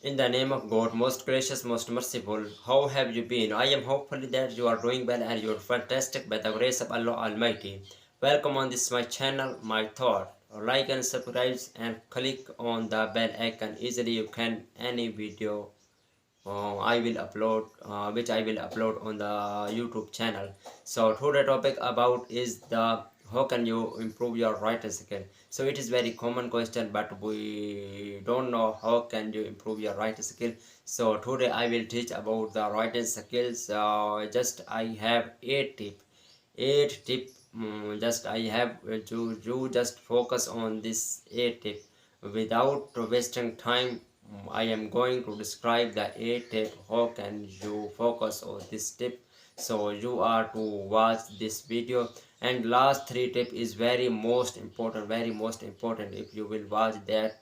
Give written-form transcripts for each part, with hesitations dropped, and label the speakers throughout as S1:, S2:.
S1: In the name of God, most gracious, most merciful, how have you been? I am hopefully that you are doing well and you are fantastic by the grace of Allah Almighty. Welcome on this my channel, my thought. Like and subscribe and click on the bell icon. Easily you can any video I will upload, which I will upload on the YouTube channel. So today topic about is the how can you improve your writing skill. So it is very common question, but we don't know how can you improve your writing skill. So today I will teach about the writing skills. Just I have 8 tip. Just I have to you just focus on this 8 tip without wasting time. I am going to describe the 8 tip. How can you focus on this tip? So you are to watch this video. And last 3 tip is very most important, very most important. If you will watch that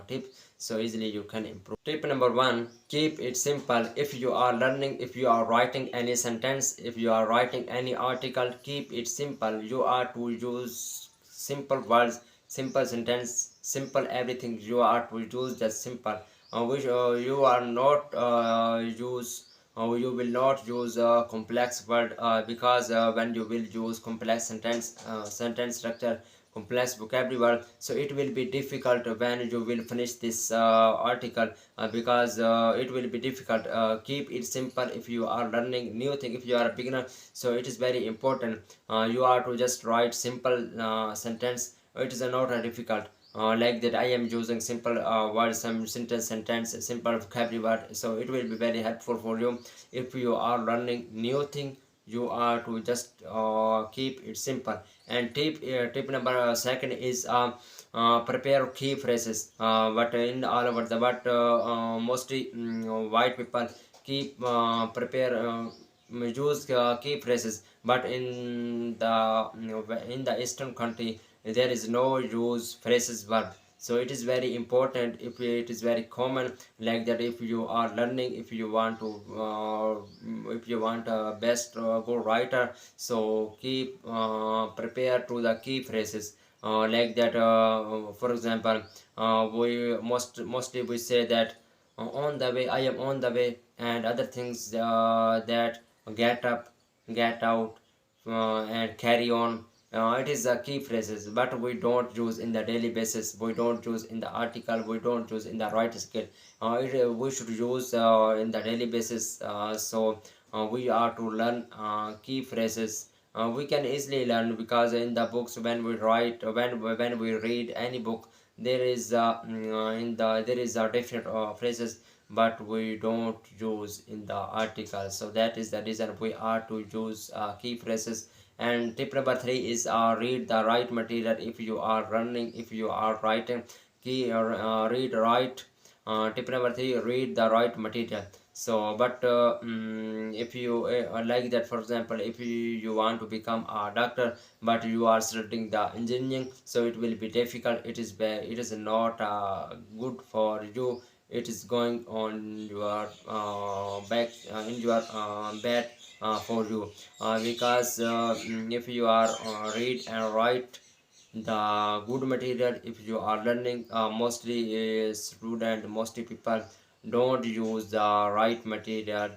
S1: tip, so easily you can improve. Tip number 1, keep it simple. If you are learning, if you are writing any sentence, if you are writing any article, keep it simple. You are to use simple words, simple sentence, simple everything. You are to use just simple, which you are not you will not use a complex word, because when you will use complex sentence structure, complex vocabulary word, so it will be difficult when you will finish this article, because it will be difficult. Keep it simple. If you are learning new thing, if you are a beginner, so it is very important. You are to just write simple sentence. It is not difficult. Like that I am using simple words, some sentence, simple vocabulary word, so it will be very helpful for you. If you are learning new thing, you are to just keep it simple. And tip number second is prepare key phrases, but in all over the but mostly white people keep prepare use key phrases, but in the eastern country there is no use phrases verb. So it is very important. If it is very common, like that, if you are learning, if you want to if you want a best good writer, so keep prepare to the key phrases, like that. For example, we mostly we say that on the way, I am on the way, and other things, that get up, get out, and carry on. It is the key phrases, but we don't use in the daily basis, we don't use in the article, we don't use in the writing skill. We should use in the daily basis. We are to learn key phrases. We can easily learn, because in the books, when we write, when we read any book, there is there is a different phrases, but we don't use in the article. So that is the reason we are to use key phrases. And tip number 3 is read the right material. If you are running, if you are writing, read right. Tip number 3, read the right material. So but if you like that, for example, if you want to become a doctor, but you are studying the engineering, so it will be difficult. It is not good for you. It is going on your back, in your bad for you, because if you are read and write the good material, if you are learning, mostly student, mostly people don't use the right material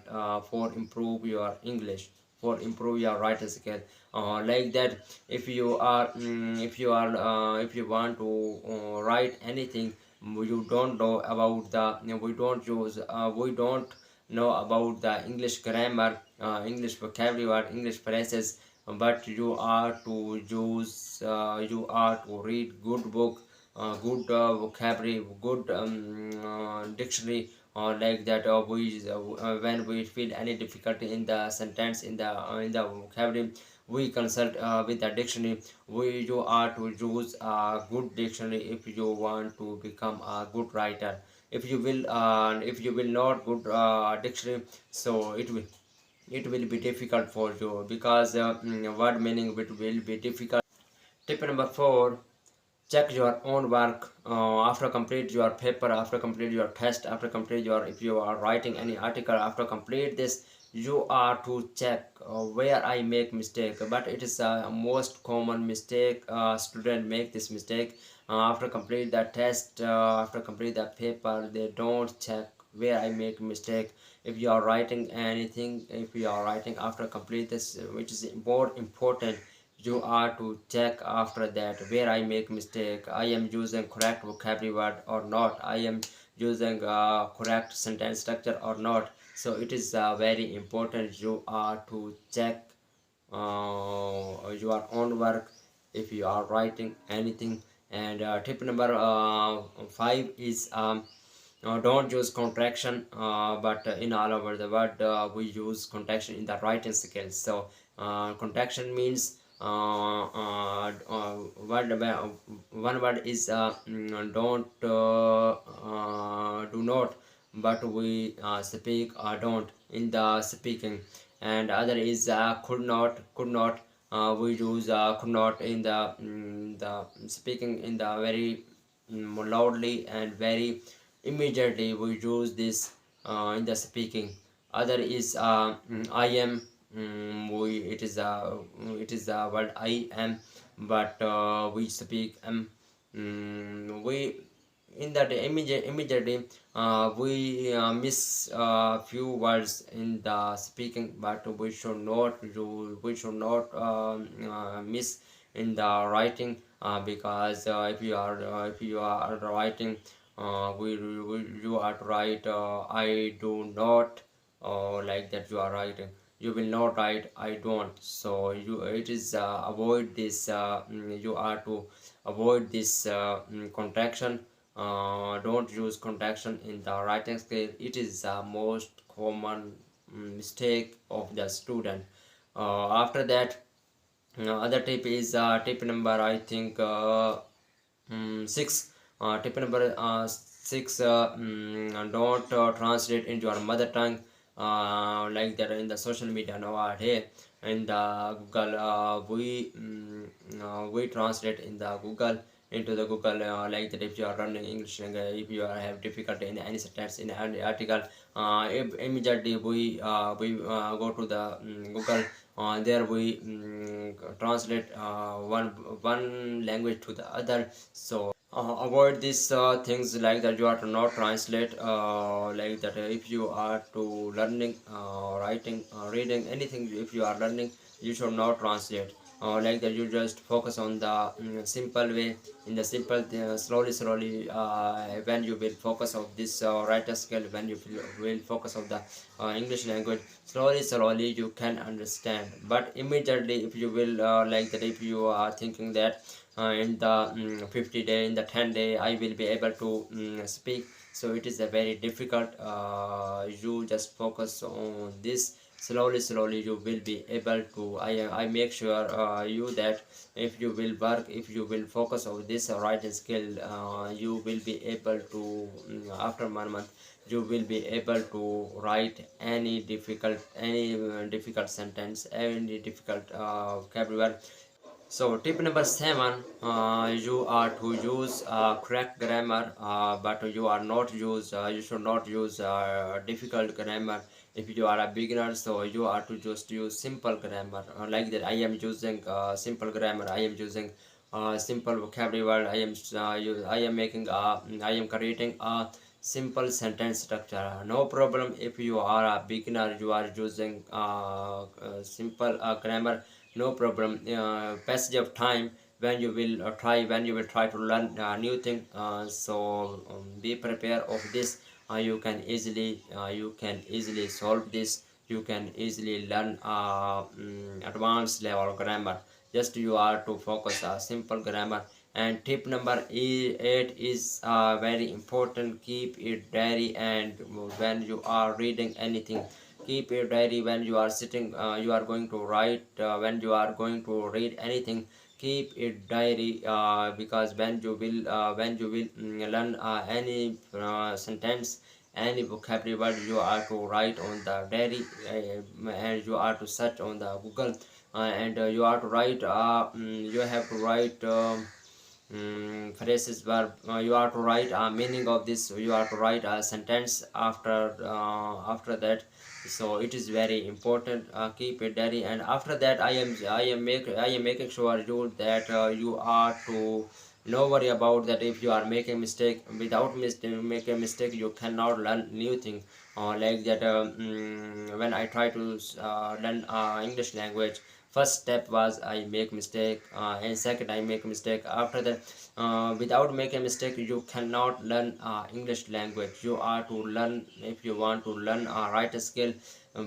S1: for improve your English, for improve your writing skill. Like that, if you are if you want to write anything, you don't know about the, we don't know about the English grammar, English vocabulary or English phrases, but you are to use, you are to read good book, good vocabulary, good dictionary, or like that. When we feel any difficulty in the sentence, in the vocabulary, we consult with the dictionary. You are to use a good dictionary if you want to become a good writer. If you will not good dictionary, so it will be difficult for you, because word meaning it will be difficult. Tip number 4, check your own work after complete your paper, after complete your test, after complete your, if you are writing any article, after complete this, you are to check where I make mistake. But it is a most common mistake, student make this mistake. After complete the test, after complete the paper, they don't check where I make mistake. If you are writing anything, if you are writing after complete this, which is more important, you are to check after that where I make mistake, I am using correct vocabulary word or not, I am using correct sentence structure or not. So it is very important you are to check your own work if you are writing anything. And tip number 5 is don't use contraction, but in all over the world we use contraction in the writing skills. So contraction means word, one word is don't, do not, but we speak don't in the speaking. And other is could not, we use could not in the speaking in the very loudly and very immediately we use this in the speaking. Other is I am, we it is the word I am, but we speak we in that immediately we miss few words in the speaking, but we should not miss in the writing, because if you are writing, you are to write I do not, like that you are writing, you will not write I don't. So you it is avoid this, you are to avoid this contraction. Don't use contraction in the writing skill. It is the most common mistake of the student. After that, other tip is tip number, I think 6. Tip number 6, don't translate into your mother tongue, like that in the social media nowadays. In the Google, we translate in the Google, into the Google, like that if you are running English language, if you have difficulty in any sentence in any article, if immediately we go to the Google, there we translate one language to the other. So avoid these things, like that you are to not translate, like that if you are to learning writing, reading anything, if you are learning, you should not translate, like that you just focus on the simple way, in the simple slowly when you will focus of this writer skill, when you will focus of the English language, slowly you can understand. But immediately if you will like that, if you are thinking that in the 50 day, in the 10 day I will be able to speak, so it is a very difficult. You just focus on this, slowly you will be able to. I make sure you that if you will work, if you will focus on this writing skill, you will be able to, after 1 month you will be able to write any difficult sentence, any difficult vocabulary. So tip number 7, you are to use correct grammar, but you are not use. You should not use difficult grammar. If you are a beginner, so you are to just use simple grammar, like that. I am using simple grammar. I am using simple vocabulary word. I am making I am creating a simple sentence structure. No problem if you are a beginner. You are using simple grammar, no problem. Passage of time, when you will try to learn new thing, so be prepared of this. You can easily solve this. You can easily learn advanced level grammar. Just you are to focus simple grammar. And tip number 8 is very important. Keep it diary, and when you are reading anything, keep a diary. When you are sitting, you are going to write, when you are going to read anything, keep it diary, because when you will learn any sentence, any vocabulary word, you are to write on the diary, and you are to search on the Google, and you are to write, you have to write phrases verb, you are to write meaning of this, you are to write a sentence after that. So it is very important. Keep a diary. And after that, I am making sure you that you are to no worry about that. If you are making mistake, without make a mistake, you cannot learn new thing. Like that, when I try to learn English language, first step was I make mistake, and second I make mistake. After that, without making mistake, you cannot learn English language. You are to learn. If you want to learn write a skill,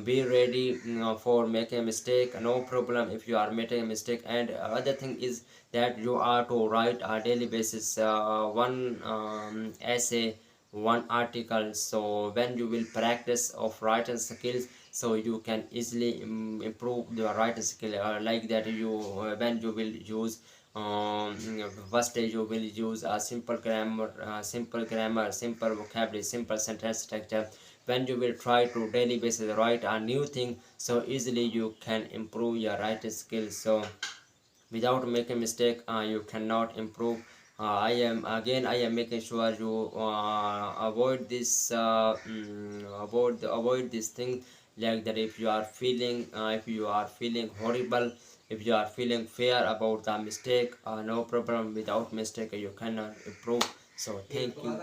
S1: be ready for making a mistake, no problem if you are making a mistake. And other thing is that you are to write a daily basis, one essay, one article. So when you will practice of writing skills, so you can easily improve the writing skill. Like that, you when you will use first day, you will use a simple grammar, simple vocabulary, simple sentence structure. When you will try to daily basis write a new thing, so easily you can improve your writing skills. So without making mistake, you cannot improve. I am making sure you avoid this avoid this thing. Like that, if you are feeling horrible, if you are feeling fear about the mistake, no problem, without mistake you cannot improve. So thank you.